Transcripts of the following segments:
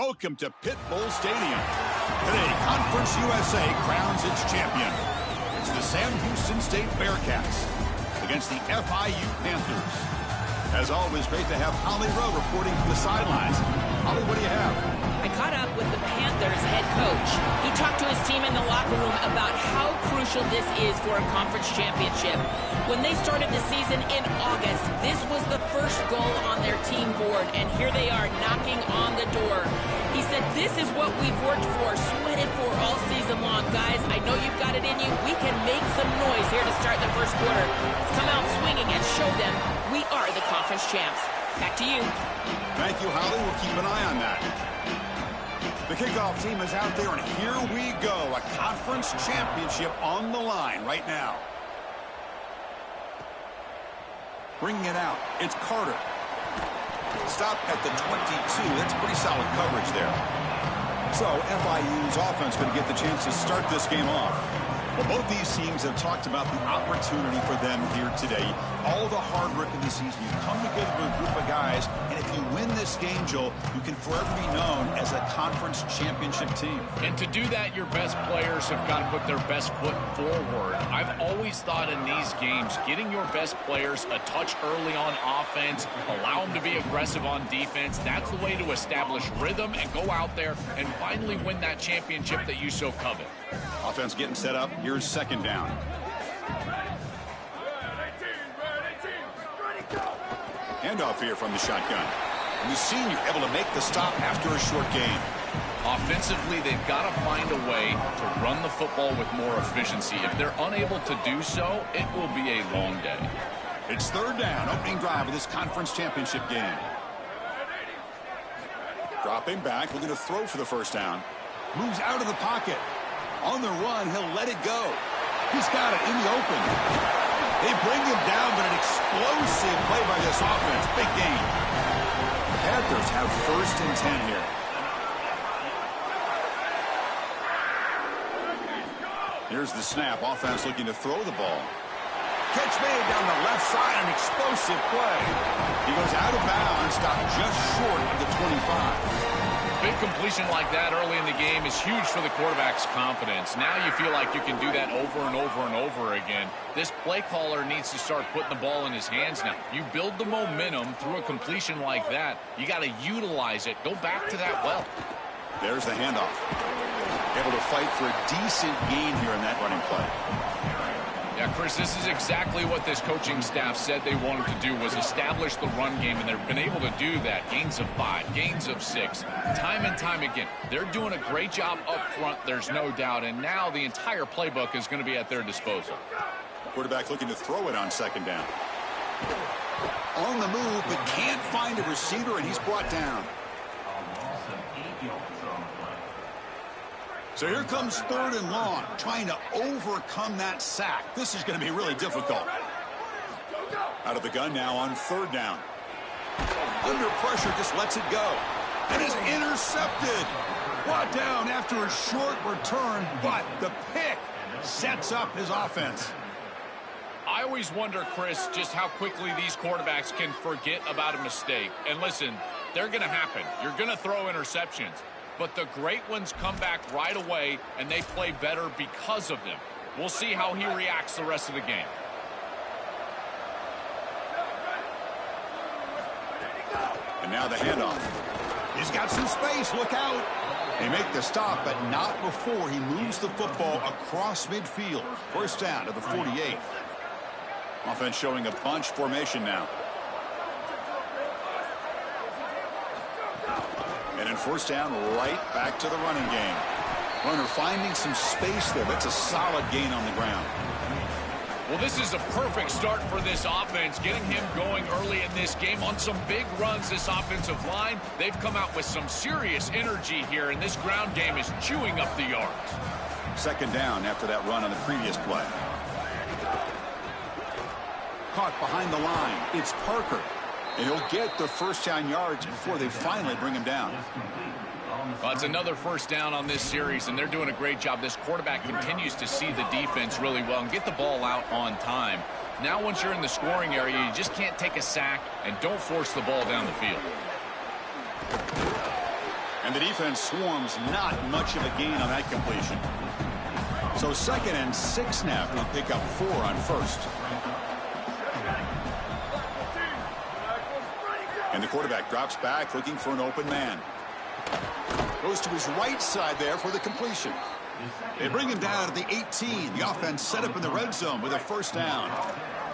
Welcome to Pit Bull Stadium. Today, Conference USA crowns its champion. It's the Sam Houston State Bearcats against the FIU Panthers. As always, great to have Holly Rowe reporting from the sidelines. Holly, what do you have? I caught up with the Panthers head coach. He talked to his team in the locker room about how crucial this is for a conference championship. When they started the season in August, this was the first goal on their team board, and here they are knocking on the door. He said, this is what we've worked for, sweated for all season long. Guys, I know you've got it in you. We can make some noise here to start the first quarter. Let's come out swinging and show them we are the conference champs. Back to you. Thank you, Holly. We'll keep an eye on that. The kickoff team is out there, and here we go. A conference championship on the line right now. Bringing it out, it's Carter. Stop at the 22. That's pretty solid coverage there. So FIU's offense going to get the chance to start this game off. Well, both these teams have talked about the opportunity for them here today. All the hard work in the season, you come together with a group of guys, and if you win this game, Joel, you can forever be known as a conference championship team. And to do that, your best players have got to put their best foot forward. I've always thought in these games, getting your best players a touch early on offense, allow them to be aggressive on defense, that's the way to establish rhythm and go out there and finally win that championship that you so covet. Offense getting set up. Here's second down. Handoff here from the shotgun. And we've seen you able to make the stop after a short gain. Offensively, they've got to find a way to run the football with more efficiency. If they're unable to do so, it will be a long day. It's third down, opening drive of this conference championship game. Dropping back, looking to throw for the first down. Moves out of the pocket. On the run, he'll let it go. He's got it in the open. They bring him down, but an explosive play by this offense. Big gain. The Panthers have first and 10 here. Here's the snap. Offense looking to throw the ball. Catch made down the left side, an explosive play. He goes out of bounds, stopped just short of the 25. Big completion like that early in the game is huge for the quarterback's confidence. Now you feel like you can do that over and over and over again. This play caller needs to start putting the ball in his hands now. You build the momentum through a completion like that. You got to utilize it. Go back to that well. There's the handoff. Able to fight for a decent gain here in that running play. Yeah, Chris, this is exactly what this coaching staff said they wanted to do, was establish the run game, and they've been able to do that. Gains of 5, gains of 6, time and time again. They're doing a great job up front, there's no doubt, and now the entire playbook is going to be at their disposal. Quarterback looking to throw it on second down. On the move, but can't find a receiver, and he's brought down. So here comes third and long, trying to overcome that sack. This is going to be really difficult. Out of the gun now on third down. Under pressure, just lets it go. And is intercepted. Brought down after a short return, but the pick sets up his offense. I always wonder, Chris, just how quickly these quarterbacks can forget about a mistake. And listen, they're going to happen. You're going to throw interceptions. But the great ones come back right away, and they play better because of them. We'll see how he reacts the rest of the game. And now the handoff. He's got some space. Look out. They make the stop, but not before he moves the football across midfield. First down to the 48. Offense showing a bunch formation now. And in first down, right back to the running game. Runner finding some space there. That's a solid gain on the ground. Well, this is a perfect start for this offense, getting him going early in this game on some big runs. This offensive line, they've come out with some serious energy here, and this ground game is chewing up the yards. Second down after that run on the previous play. Caught behind the line. It's Parker. And he'll get the first down yards before they finally bring him down. Well, it's another first down on this series, and they're doing a great job. This quarterback continues to see the defense really well and get the ball out on time. Now, once you're in the scoring area, you just can't take a sack and don't force the ball down the field. And the defense swarms, not much of a gain on that completion. So 2nd and 6 now. He'll pick up 4 on 1st. And the quarterback drops back looking for an open man. Goes to his right side there for the completion. They bring him down at the 18. The offense set up in the red zone with a 1st down.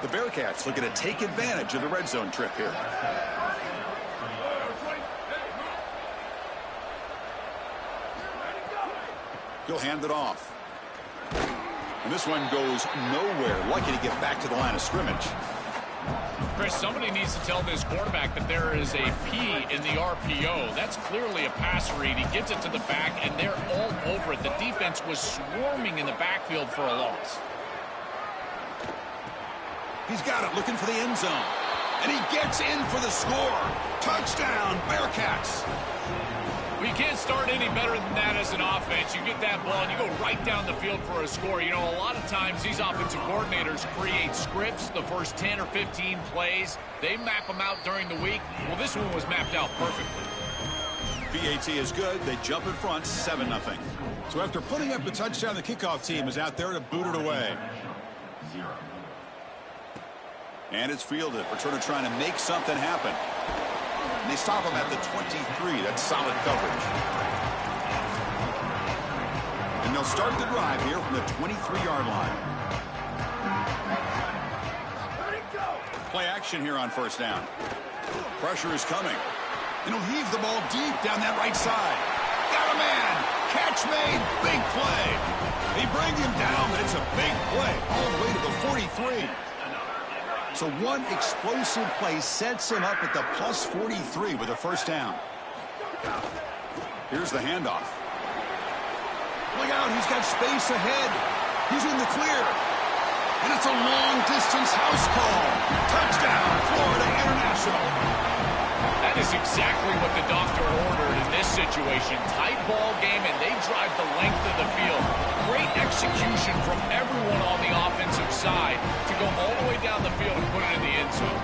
The Bearcats looking to take advantage of the red zone trip here. He'll hand it off. And this one goes nowhere. Lucky to get back to the line of scrimmage. Chris, somebody needs to tell this quarterback that there is a P in the RPO. That's clearly a pass read. He gets it to the back, and they're all over it. The defense was swarming in the backfield for a loss. He's got it, looking for the end zone. And he gets in for the score. Touchdown, Bearcats. Well, you can't start any better than that as an offense. You get that ball and you go right down the field for a score. You know, a lot of times these offensive coordinators create scripts, the first 10 or 15 plays. They map them out during the week. Well, this one was mapped out perfectly. VAT is good. They jump in front, 7-0. So after putting up the touchdown, the kickoff team is out there to boot it away. And it's fielded. Returner trying to make something happen. And they stop him at the 23. That's solid coverage. And they'll start the drive here from the 23-yard line. Play action here on 1st down. Pressure is coming. And he'll heave the ball deep down that right side. Got a man. Catch made. Big play. They bring him down, but it's a big play all the way to the 43. So one explosive play sets him up at the plus 43 with a 1st down. Here's the handoff. Look out, he's got space ahead. He's in the clear. And it's a long-distance house call. Touchdown, Florida International. That is exactly what the doctor ordered in this situation. Tight ball game, and they drive the length of the field. Great execution from everyone on the offensive side to go all the way down the field and put it in the end zone.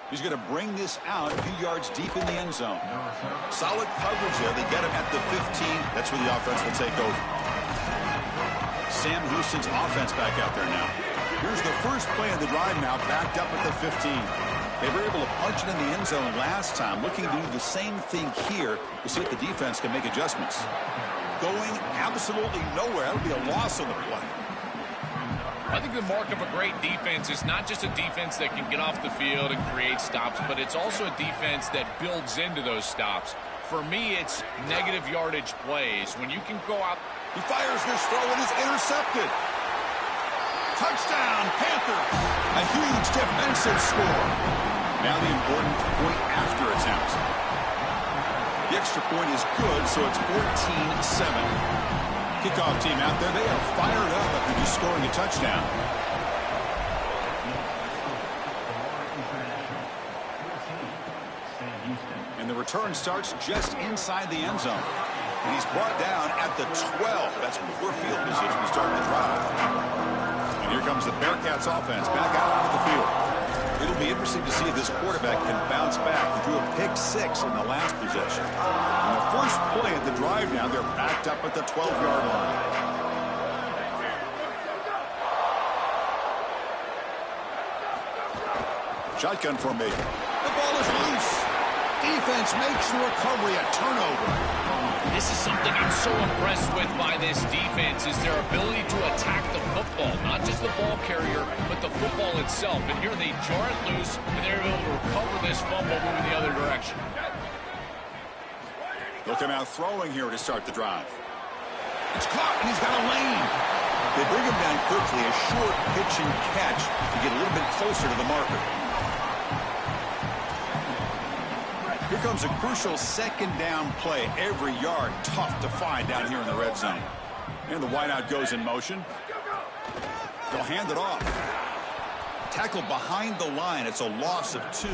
He's going to bring this out a few yards deep in the end zone. Solid coverage there. They get him at the 15. That's where the offense will take over. Sam Houston's offense back out there now. Here's the first play of the drive now, backed up at the 15. They were able to punch it in the end zone last time, looking to do the same thing here to see if the defense can make adjustments. Going absolutely nowhere. That would be a loss on the play. I think the mark of a great defense is not just a defense that can get off the field and create stops, but it's also a defense that builds into those stops. For me, it's negative yardage plays. When you can go out. He fires this throw and is intercepted. Touchdown, Panthers. A huge defensive score. Now the important point after attempt. The extra point is good, so it's 14-7. Kickoff team out there, they are fired up after just scoring a touchdown. And the return starts just inside the end zone. And he's brought down at the 12. That's poor field position to start the drive. And here comes the Bearcats offense back out onto the field. It'll be interesting to see if this quarterback can bounce back. He threw a pick-6 in the last possession. And the first play of the drive now, they're backed up at the 12-yard line. Shotgun formation. The ball is loose. Defense makes the recovery a turnover. This is something I'm so impressed with by this defense is their ability to attack the football. Not just the ball carrier, but the football itself. And here they jar it loose, and they're able to recover this fumble moving the other direction. They'll come out throwing here to start the drive. It's caught, and he's got a lane. They bring him down quickly, a short pitch and catch to get a little bit closer to the marker. Here comes a crucial 2nd down play. Every yard tough to find down here in the red zone. And the wideout goes in motion. They'll hand it off. Tackle behind the line. It's a loss of 2.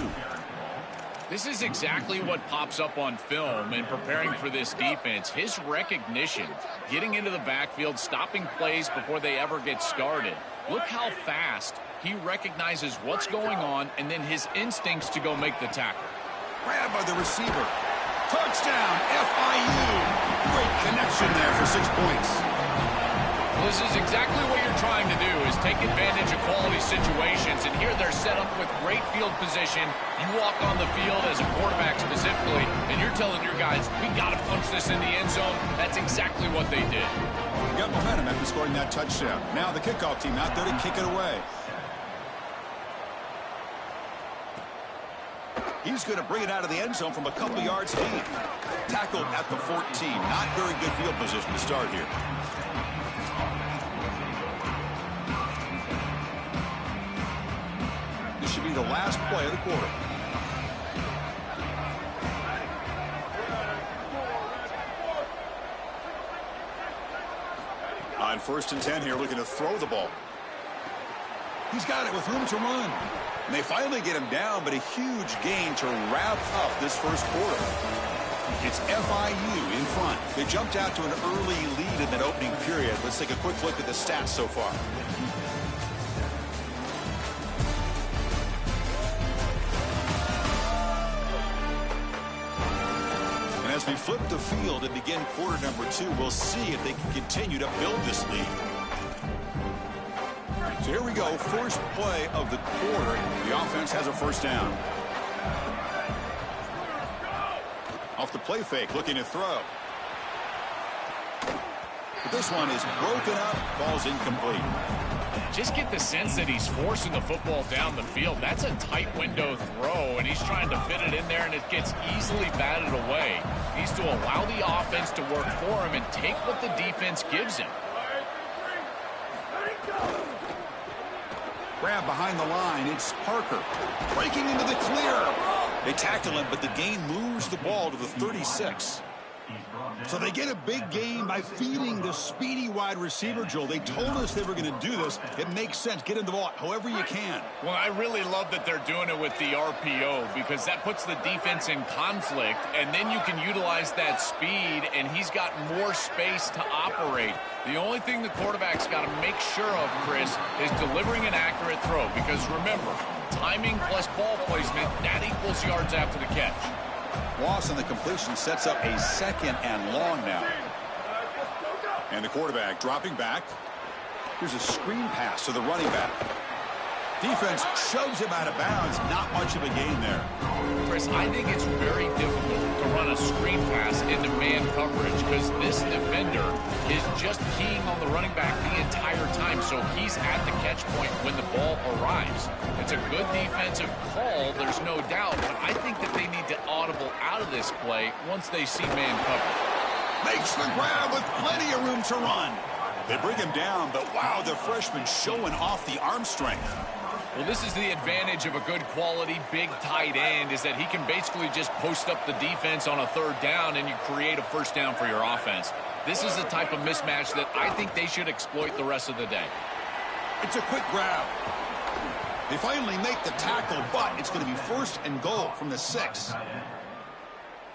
This is exactly what pops up on film in preparing for this defense. His recognition, getting into the backfield, stopping plays before they ever get started. Look how fast he recognizes what's going on and then his instincts to go make the tackle. Grabbed by the receiver. Touchdown, FIU. Great connection there for 6 points. Well, this is exactly what you're trying to do, is take advantage of quality situations. And here they're set up with great field position. You walk on the field as a quarterback specifically, and you're telling your guys, we got to punch this in the end zone. That's exactly what they did. Got momentum after scoring that touchdown. Now the kickoff team out there to kick it away. He's going to bring it out of the end zone from a couple yards deep. Tackled at the 14. Not very good field position to start here. This should be the last play of the quarter. On 1st and 10 here, looking to throw the ball. He's got it with room to run. And they finally get him down, but a huge gain to wrap up this first quarter. It's FIU in front. They jumped out to an early lead in that opening period. Let's take a quick look at the stats so far. And as we flip the field and begin quarter number 2, we'll see if they can continue to build this lead. So here we go, first play of the quarter. The offense has a first down. Off the play fake, looking to throw. But this one is broken up, falls incomplete. Just get the sense that he's forcing the football down the field. That's a tight window throw, and he's trying to fit it in there, and it gets easily batted away. He needs to allow the offense to work for him and take what the defense gives him. Grab behind the line. It's Parker breaking into the clear. They tackle him, but the gain moves the ball to the 36. So they get a big gain by feeding the speedy wide receiver, Joel. They told us they were going to do this. It makes sense. Get in the ball however you can. Well, I really love that they're doing it with the RPO because that puts the defense in conflict, and then you can utilize that speed, and he's got more space to operate. The only thing the quarterback's got to make sure of, Chris, is delivering an accurate throw because, remember, timing plus ball placement, that equals yards after the catch. Loss on the completion sets up a 2nd and long now. And the quarterback dropping back. Here's a screen pass to the running back. Defense shoves him out of bounds. Not much of a gain there. Chris, I think it's very difficult to run a screen pass into man coverage because this defender is just keying on the running back the entire time, so he's at the catch point when the ball arrives. It's a good defensive call, there's no doubt, but I think that they need to audible out of this play once they see man coverage. Makes the grab with plenty of room to run. They bring him down, but wow, the freshman showing off the arm strength. Well, this is the advantage of a good quality big tight end is that he can basically just post up the defense on a 3rd down and you create a first down for your offense. This is the type of mismatch that I think they should exploit the rest of the day. It's a quick grab. They finally make the tackle, but it's going to be 1st and goal from the 6.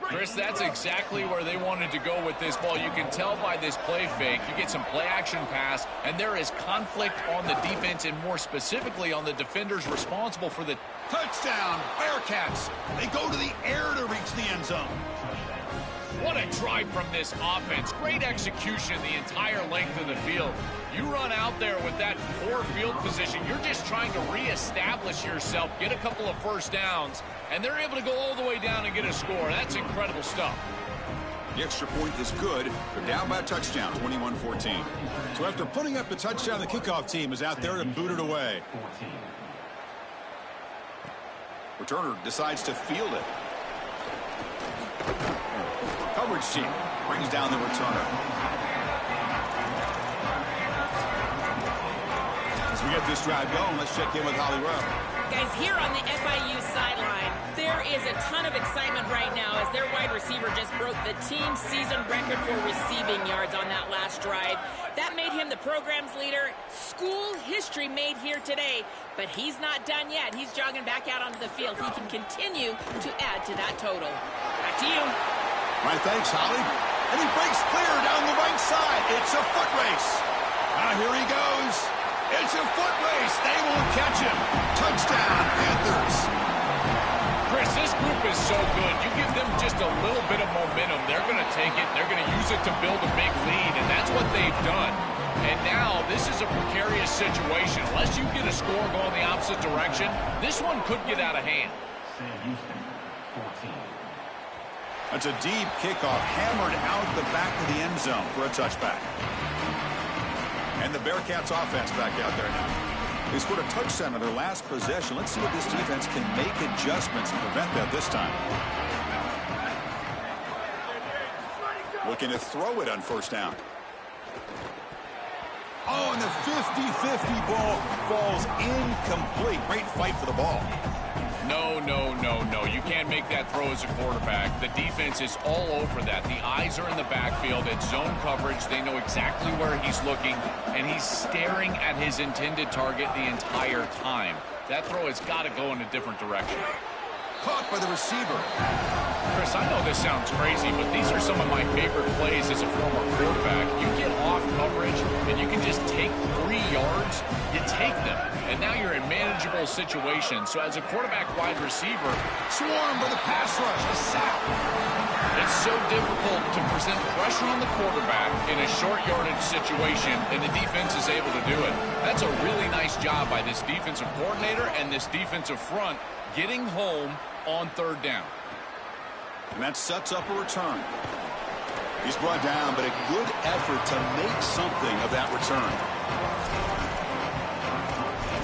Chris, that's exactly where they wanted to go with this ball. You can tell by this play fake. You get some play action pass, and there is conflict on the defense and more specifically on the defenders responsible for the touchdown. Bearcats. They go to the air to reach the end zone. What a drive from this offense. Great execution the entire length of the field. You run out there with that poor field position. You're just trying to reestablish yourself, get a couple of first downs, and they're able to go all the way down and get a score. That's incredible stuff. The extra point is good. They're down by a touchdown, 21-14. So after putting up the touchdown, the kickoff team is out there to boot it away. Returner decides to field it. Coverage team brings down the returner. As we get this drive going, let's check in with Holly Rowe. Guys, here on the FIU sideline, there is a ton of excitement right now as their wide receiver just broke the team season record for receiving yards on that last drive. That made him the program's leader. School history made here today, but he's not done yet. He's jogging back out onto the field. He can continue to add to that total. Back to you. All right, thanks, Holly. And he breaks clear down the right side. It's a foot race. Now here he goes. It's a foot race. They won't catch him. Touchdown, Panthers. Chris, this group is so good. You give them just a little bit of momentum, they're going to take it, they're going to use it to build a big lead, and that's what they've done. And now this is a precarious situation. Unless you get a score going the opposite direction, this one could get out of hand. That's a deep kickoff, hammered out the back of the end zone for a touchback. And the Bearcats offense back out there now. They scored a touchdown on their last possession. Let's see if this defense can make adjustments and prevent that this time. Looking to throw it on first down. Oh, and the 50-50 ball falls incomplete. Great fight for the ball. No, no, no, no. You can't make that throw as a quarterback. The defense is all over that. The eyes are in the backfield. It's zone coverage. They know exactly where he's looking, and he's staring at his intended target the entire time. That throw has got to go in a different direction. Caught by the receiver. Chris, I know this sounds crazy, but these are some of my favorite plays as a former quarterback. You get off coverage, and you can just take 3 yards. You take them, and now you're in manageable situations. So as a quarterback wide receiver, Swarmed by the pass rush. A sack. it's so difficult to present pressure on the quarterback in a short yardage situation, and the defense is able to do it. That's a really nice job by this defensive coordinator and this defensive front getting home on third down. And that sets up a return. He's brought down, but a good effort to make something of that return.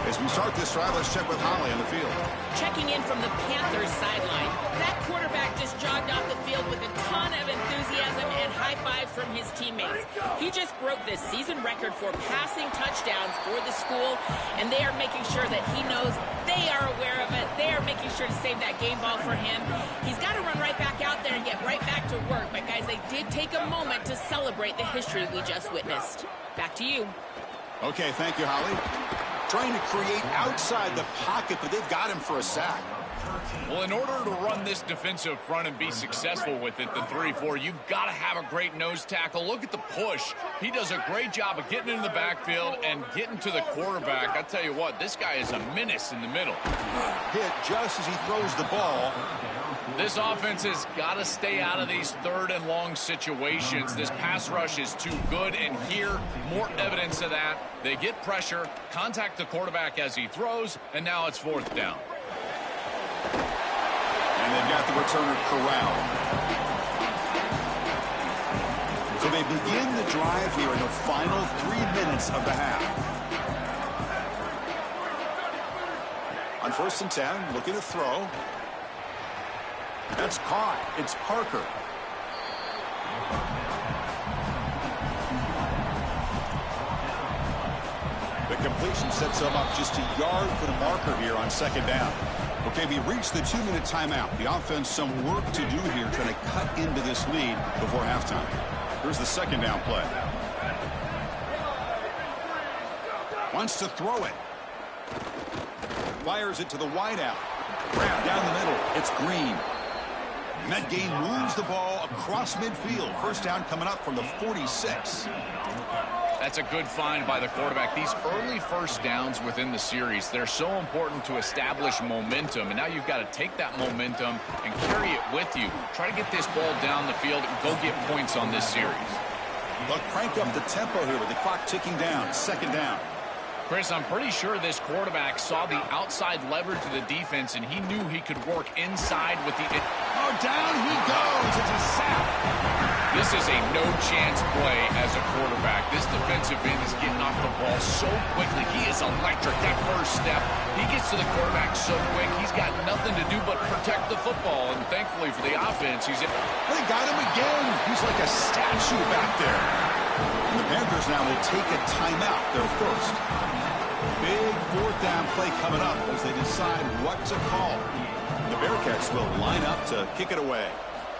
As we start this drive, let's check with Holly on the field. Checking in from the Panthers sideline, that quarterback just jogged off the field with a ton of enthusiasm and high fives from his teammates. He just broke the season record for passing touchdowns for the school, and they are making sure that he knows they are aware of it. They are making sure to save that game ball for him. He's got to run right back out there and get right back to work. But, guys, they did take a moment to celebrate the history we just witnessed. Back to you. Okay, thank you, Holly. Trying to create outside the pocket, but they've got him for a sack. Well, in order to run this defensive front and be successful with it, the 3-4, you've got to have a great nose tackle. Look at the push. He does a great job of getting into the backfield and getting to the quarterback. I tell you what, this guy is a menace in the middle. Hit just as he throws the ball. This offense has got to stay out of these third and long situations. This pass rush is too good, and here, more evidence of that. They get pressure, contact the quarterback as he throws, and now it's fourth down. And they've got the returner corralled. So they begin the drive here in the final 3 minutes of the half. On 1st and 10, looking to throw. That's caught. It's Parker. The completion sets them up just a yard for the marker here on 2nd down. Okay, we reached the 2-minute timeout. The offense some work to do here, trying to cut into this lead before halftime. Here's the 2nd down play. Wants to throw it. Fires it to the wideout. Grab down the middle. It's Green. And that gain moves the ball across midfield. First down coming up from the 46. That's a good find by the quarterback. These early first downs within the series, they're so important to establish momentum. And now you've got to take that momentum and carry it with you. Try to get this ball down the field and go get points on this series. They'll crank up the tempo here with the clock ticking down. 2nd down. Chris, I'm pretty sure this quarterback saw the outside leverage of the defense, and he knew he could work inside with the... Oh, down he goes. It's a sack. This is a no-chance play as a quarterback. This defensive end is getting off the ball so quickly. He is electric. That first step, he gets to the quarterback so quick, he's got nothing to do but protect the football. And thankfully for the offense, he's... They got him again. He's like a statue back there. And the Panthers now will take a timeout, their first. Big 4th down play coming up as they decide what to call. The Bearcats will line up to kick it away.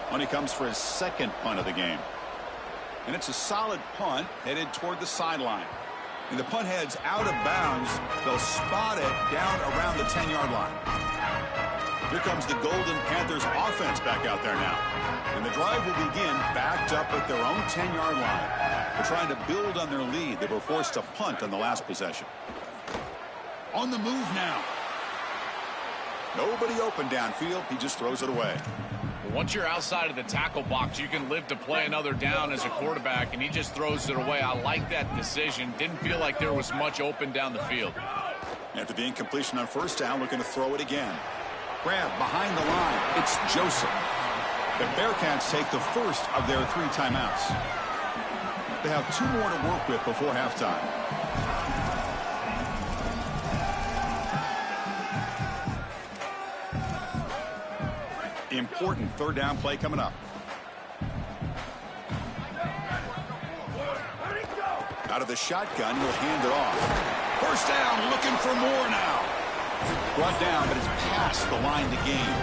When he comes for his 2nd punt of the game. And it's a solid punt headed toward the sideline. And the punt heads out of bounds. They'll spot it down around the 10-yard line. Here comes the Golden Panthers offense back out there now. And the drive will begin backed up at their own 10-yard line. They're trying to build on their lead. They were forced to punt on the last possession. On the move now. Nobody open downfield. He just throws it away. Once you're outside of the tackle box, you can live to play another down as a quarterback, and he just throws it away. I like that decision. Didn't feel like there was much open down the field. After the incompletion on first down, looking to throw it again. Grab behind the line. It's Joseph. The Bearcats take the first of their 3 timeouts. They have 2 more to work with before halftime. Important third down play coming up. Out of the shotgun, he'll hand it off. First down, looking for more now. Brought down, but it's past the line to gain.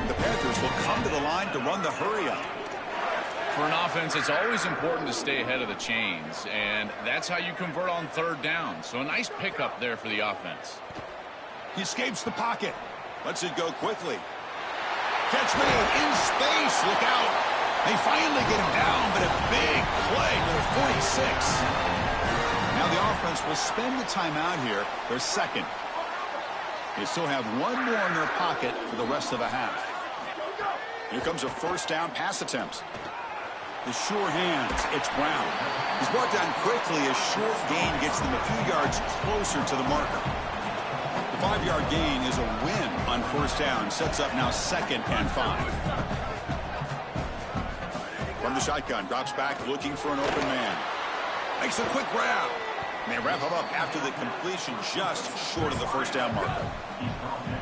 The Panthers will come to the line to run the hurry-up. For an offense, it's always important to stay ahead of the chains, and that's how you convert on third down. So a nice pickup there for the offense. He escapes the pocket. Lets it go quickly. Catch made in space. Look out. They finally get him down, but a big play to the 46. Now the offense will spend the timeout here. Their second. They still have 1 more in their pocket for the rest of the half. Here comes a first down pass attempt. The sure hands. It's Brown. He's brought down quickly. A short gain gets them a few yards closer to the marker. The 5-yard gain is a win on first down. Sets up now 2nd and 5. From the shotgun, drops back looking for an open man. Makes a quick grab. And they wrap him up after the completion just short of the first down marker.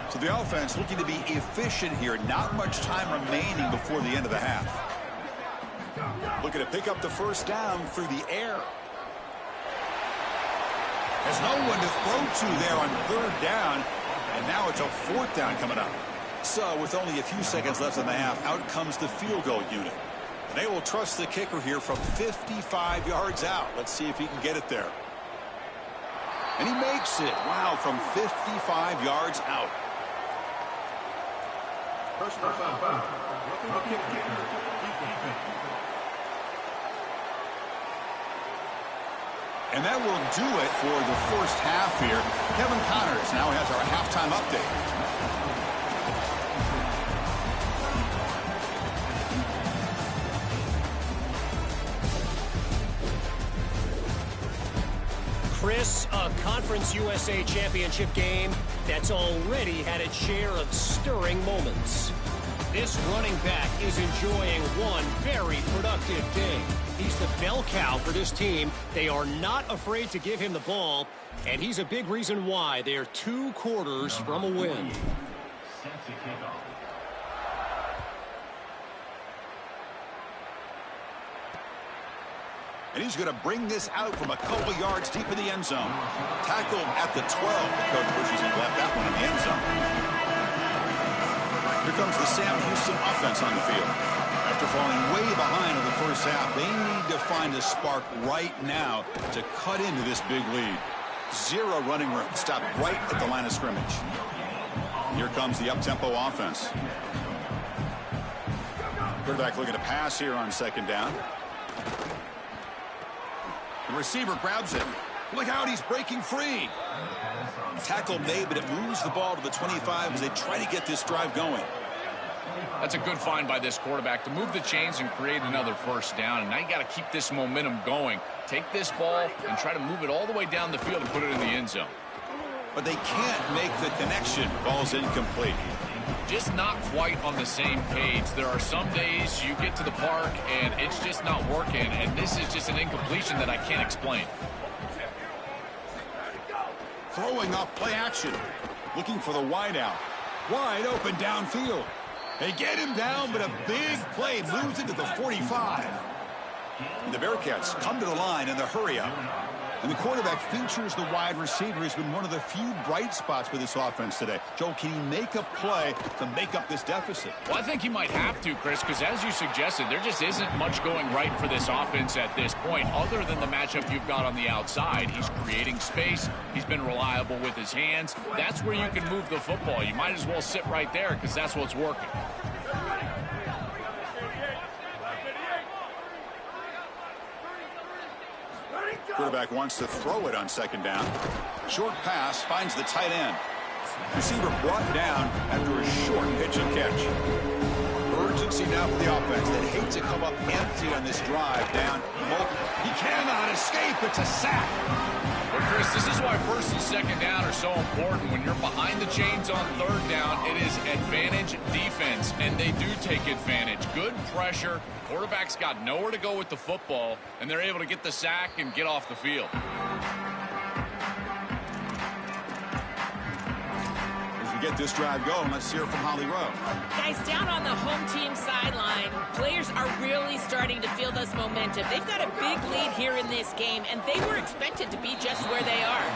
So the offense looking to be efficient here. Not much time remaining before the end of the half. Looking to pick up the first down through the air. There's no one to throw to there on third down. And now it's a 4th down coming up. So with only a few seconds left in the half, out comes the field goal unit. And they will trust the kicker here from 55 yards out. Let's see if he can get it there. And he makes it. Wow, from 55 yards out. And that will do it for the first half here. Kevin Connors now has our halftime update. Chris, a Conference USA Championship game that's already had its share of stirring moments. This running back is enjoying one very productive day. He's the bell cow for this team. They are not afraid to give him the ball, and he's a big reason why they're 2 quarters from a win. And he's going to bring this out from a couple yards deep in the end zone. Tackled at the 12. The coach pushes him left that one in the end zone. Here comes the Sam Houston offense on the field. After falling way behind in the first half, they need to find a spark right now to cut into this big lead. 0 running room. Stopped right at the line of scrimmage. Here comes the up-tempo offense. Quarterback looking to pass here on 2nd down. The receiver grabs it. Look out, he's breaking free. Tackle made, but it moves the ball to the 25 as they try to get this drive going. That's a good find by this quarterback to move the chains and create another first down. And now you got to keep this momentum going. Take this ball and try to move it all the way down the field and put it in the end zone. But they can't make the connection. Ball's incomplete. Just not quite on the same page. There are some days you get to the park and it's just not working, and this is just an incompletion that I can't explain. Throwing off play action. Looking for the wideout. Wide open downfield. They get him down, but a big play moves into the 45. And the Bearcats come to the line in the hurry-up. And the quarterback features the wide receiver. He's been one of the few bright spots for this offense today. Joe, can he make a play to make up this deficit? Well, I think he might have to, Chris, because as you suggested, there just isn't much going right for this offense at this point, other than the matchup you've got on the outside. He's creating space. He's been reliable with his hands. That's where you can move the football. You might as well sit right there because that's what's working. Quarterback wants to throw it on 2nd down. Short pass finds the tight end. Receiver brought down after a short pitch and catch. Urgency now for the offense that hates to come up empty on this drive down. He cannot escape. It's a sack. Well, Chris, this is why first and second down are so important. When you're behind the chains on third down, it is advantage defense, and they do take advantage. Good pressure. Quarterback's got nowhere to go with the football, and they're able to get the sack and get off the field. Get this drive going. Let's hear from Holly Rowe. Guys, down on the home team sideline, players are really starting to feel this momentum. They've got a big lead here in this game, and they were expected to be just where they are.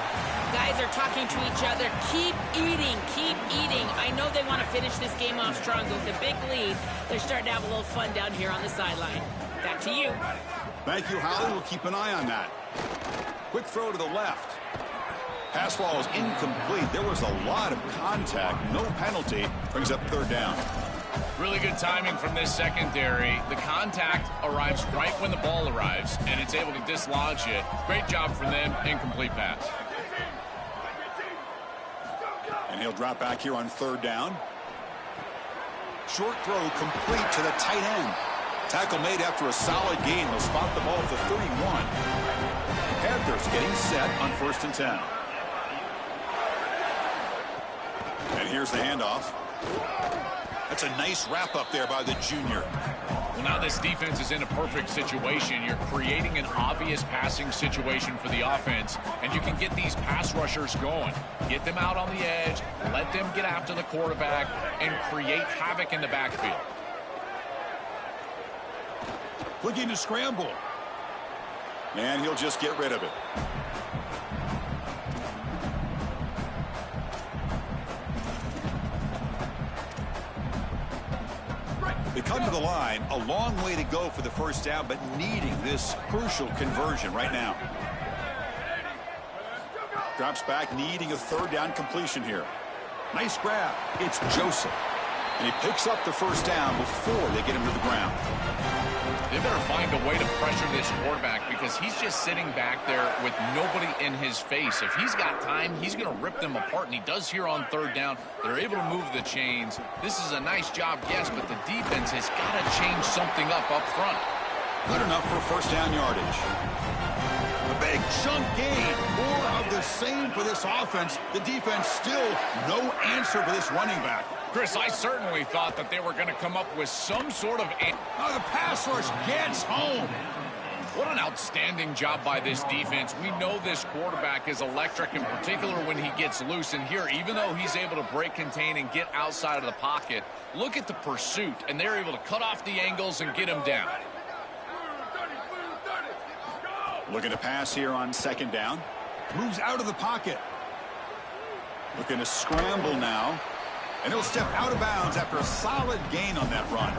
Guys are talking to each other. Keep eating, keep eating. I know they want to finish this game off strong, but with a big lead, they're starting to have a little fun down here on the sideline. Back to you. Thank you, Holly. We'll keep an eye on that. Quick throw to the left. Pass ball is incomplete. There was a lot of contact. No penalty. Brings up third down. Really good timing from this secondary. The contact arrives right when the ball arrives, and it's able to dislodge it. Great job from them. Incomplete pass. And he'll drop back here on third down. Short throw complete to the tight end. Tackle made after a solid gain. They'll spot the ball at the 31. Panthers getting set on 1st and 10. And here's the handoff. That's a nice wrap up there by the junior. Well, now this defense is in a perfect situation. You're creating an obvious passing situation for the offense, and you can get these pass rushers going. Get them out on the edge, let them get after the quarterback, and create havoc in the backfield. Looking to scramble. And he'll just get rid of it. They come to the line, a long way to go for the first down, but needing this crucial conversion right now. Drops back, needing a third down completion here. Nice grab. It's Joseph. And he picks up the first down before they get him to the ground. They better find a way to pressure this quarterback because he's just sitting back there with nobody in his face. If he's got time, he's going to rip them apart, and he does here on third down. They're able to move the chains. This is a nice job, yes, but the defense has got to change something up front. Good enough for first down yardage. A big chunk gain. More of the same for this offense. The defense still no answer for this running back. Chris, I certainly thought that they were going to come up with some sort of... Oh, the pass rush gets home. What an outstanding job by this defense. We know this quarterback is electric, in particular when he gets loose. And here, even though he's able to break, contain, and get outside of the pocket, look at the pursuit, and they're able to cut off the angles and get him down. Looking to pass here on second down. Moves out of the pocket. Looking to scramble now. And he'll step out of bounds after a solid gain on that run.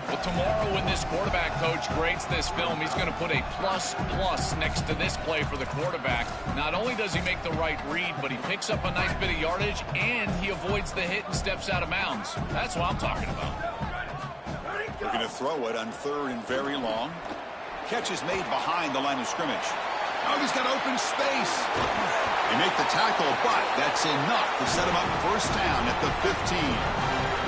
Well, tomorrow when this quarterback coach grades this film, he's going to put a plus next to this play for the quarterback. Not only does he make the right read, but he picks up a nice bit of yardage, and he avoids the hit and steps out of bounds. That's what I'm talking about. Looking to throw it on third and very long. Catch is made behind the line of scrimmage. Oh, he's got open space. They make the tackle, but that's enough to set him up first down at the 15.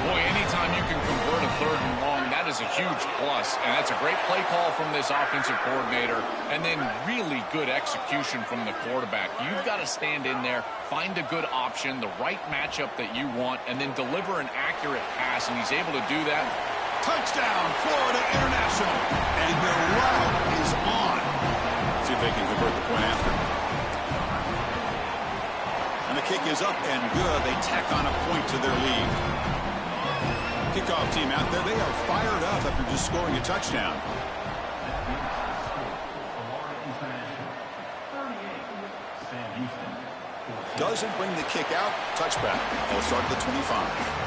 Boy, anytime you can convert a third and long, that is a huge plus. And that's a great play call from this offensive coordinator. And then really good execution from the quarterback. You've got to stand in there, find a good option, the right matchup that you want, and then deliver an accurate pass. And he's able to do that. Touchdown, Florida International. And the route is on. See if they can convert the point after. And the kick is up and good. They tack on a point to their lead. Kickoff team out there. They are fired up after just scoring a touchdown. Doesn't bring the kick out. Touchback. They'll start at the 25.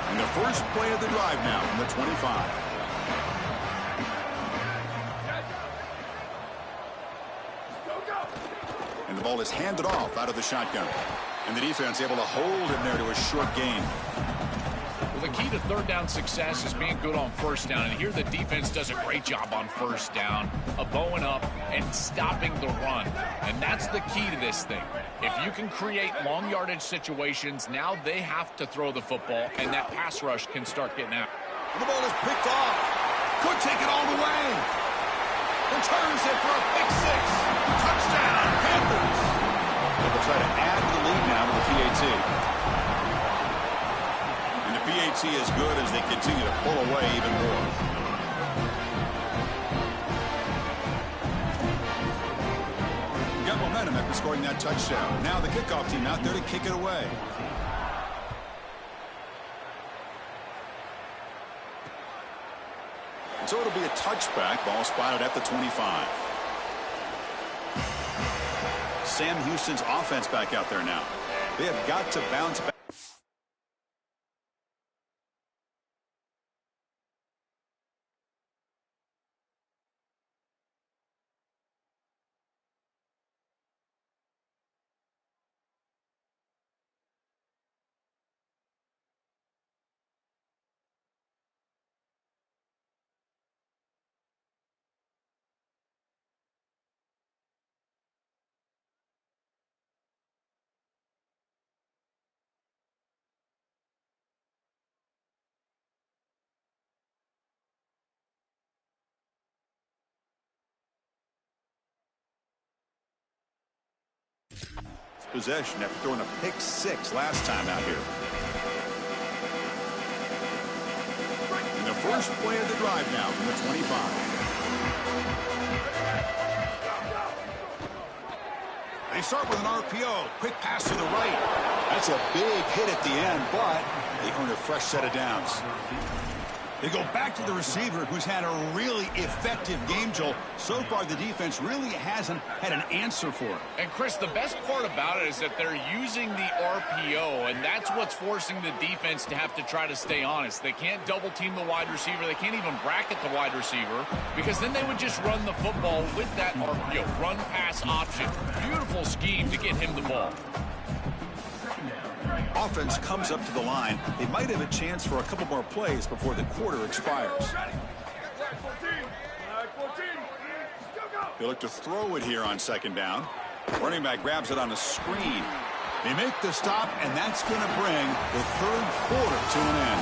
And the first play of the drive now from the 25. And the ball is handed off out of the shotgun. And the defense able to hold him there to a short gain. Well, the key to third down success is being good on first down. And here the defense does a great job on first down of bowing up and stopping the run. And that's the key to this thing. If you can create long yardage situations, now they have to throw the football, and that pass rush can start getting out. The ball is picked off. Could take it all the way. Returns it for a pick six. Touchdown, Panthers. They'll try to add to the lead now to the PAT. And the PAT is good as they continue to pull away even more. Got momentum after scoring that touchdown. Now the kickoff team out there to kick it away. So it'll be a touchback. Ball spotted at the 25. Sam Houston's offense back out there now. They have got to bounce back. Possession after throwing a pick six last time out here. And the first play of the drive now from the 25. They start with an RPO. Quick pass to the right. That's a big hit at the end, but they earn a fresh set of downs. They go back to the receiver, who's had a really effective game, Joel. So far, the defense really hasn't had an answer for it. And, Chris, the best part about it is that they're using the RPO, and that's what's forcing the defense to have to try to stay honest. They can't double-team the wide receiver. They can't even bracket the wide receiver, because then they would just run the football with that RPO, run-pass option. Beautiful scheme to get him the ball. Offense comes up to the line. They might have a chance for a couple more plays before the quarter expires. They look to throw it here on second down. Running back grabs it on the screen. They make the stop, and that's going to bring the third quarter to an end.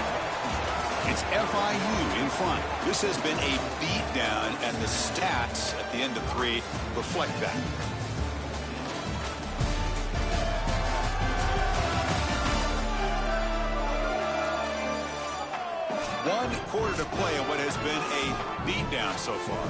It's FIU in front. This has been a beatdown, and the stats at the end of three reflect that. One quarter to play in what has been a beatdown so far.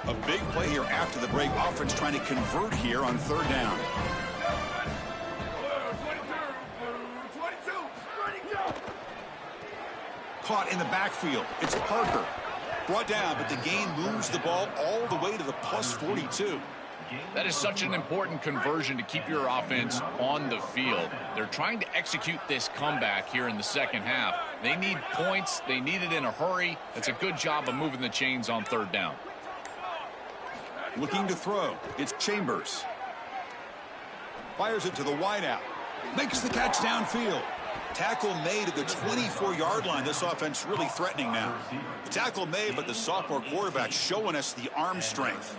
A big play here after the break. Offense trying to convert here on third down. Caught in the backfield. It's Parker. Brought down, but the gain moves the ball all the way to the plus 42. That is such an important conversion to keep your offense on the field. They're trying to execute this comeback here in the second half. They need points. They need it in a hurry. It's a good job of moving the chains on third down. Looking to throw. It's Chambers. Fires it to the wideout. Makes the catch downfield. Tackle made at the 24-yard line. This offense really threatening now. The tackle made, but the sophomore quarterback showing us the arm strength.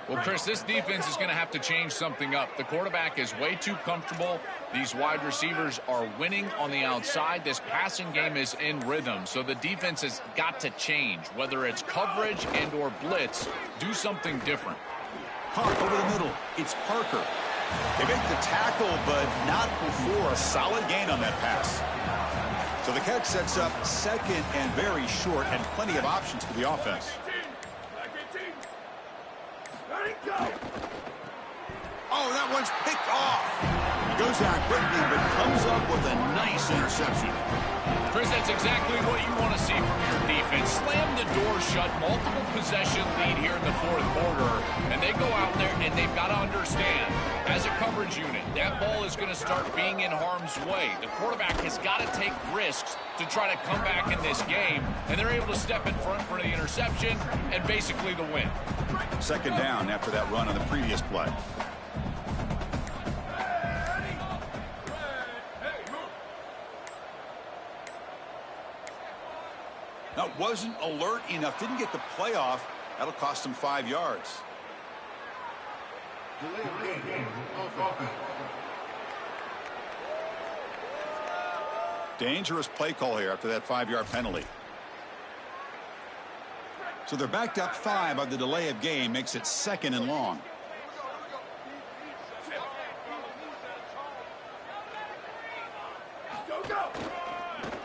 Well, Chris, this defense is going to have to change something up. The quarterback is way too comfortable. These wide receivers are winning on the outside. This passing game is in rhythm, so the defense has got to change. Whether it's coverage and or blitz, do something different. Hawk over the middle. It's Parker. They make the tackle, but not before a solid gain on that pass. So the catch sets up second and very short, and plenty of options for the offense. Oh, that one's picked off. He goes down quickly, but comes up with a nice interception. Chris, that's exactly what you want to see from your defense. Slam the door shut, multiple possession lead here in the fourth quarter, and they go out out there, and they've got to understand, as a coverage unit, that ball is going to start being in harm's way. The quarterback has got to take risks to try to come back in this game, and they're able to step in front for the interception and basically the win. Second down after that run on the previous play. Now, wasn't alert enough, didn't get the play off. That'll cost him 5 yards. Dangerous play call here after that 5-yard penalty. So they're backed up 5 on the delay of game, makes it 2nd and long.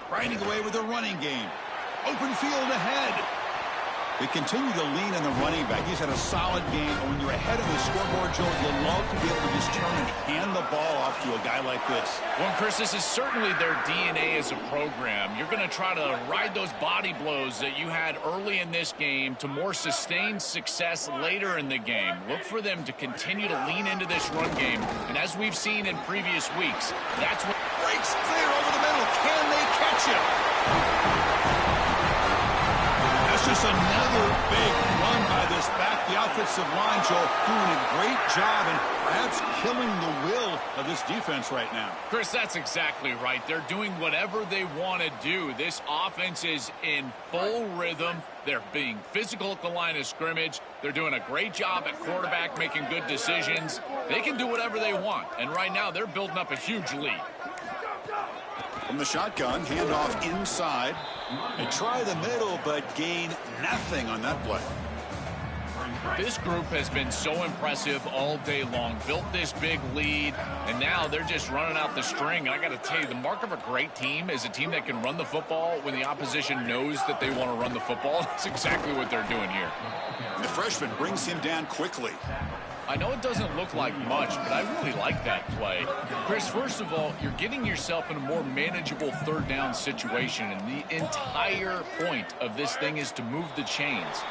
Grinding away with the running game. Open field ahead. They continue to lean on the running back. He's had a solid game. And when you're ahead of the scoreboard, Joe, you'll love to be able to just turn and hand the ball off to a guy like this. Well, Chris, this is certainly their DNA as a program. You're going to try to ride those body blows that you had early in this game to more sustained success later in the game. Look for them to continue to lean into this run game. And as we've seen in previous weeks, that's what breaks clear over the middle. Can they catch him? That's just another big run by this back. The offensive line, Joe, doing a great job and perhaps killing the will of this defense right now. Chris, that's exactly right. They're doing whatever they want to do. This offense is in full rhythm. They're being physical at the line of scrimmage. They're doing a great job at quarterback, making good decisions. They can do whatever they want. And right now, they're building up a huge lead. From the shotgun, handoff inside. They try the middle, but gain nothing on that play. This group has been so impressive all day long, built this big lead, and now they're just running out the string. And I got to tell you, the mark of a great team is a team that can run the football when the opposition knows that they want to run the football. That's exactly what they're doing here. And the freshman brings him down quickly. I know it doesn't look like much, but I really like that play. Chris, first of all, you're getting yourself in a more manageable third down situation, and the entire point of this thing is to move the chains.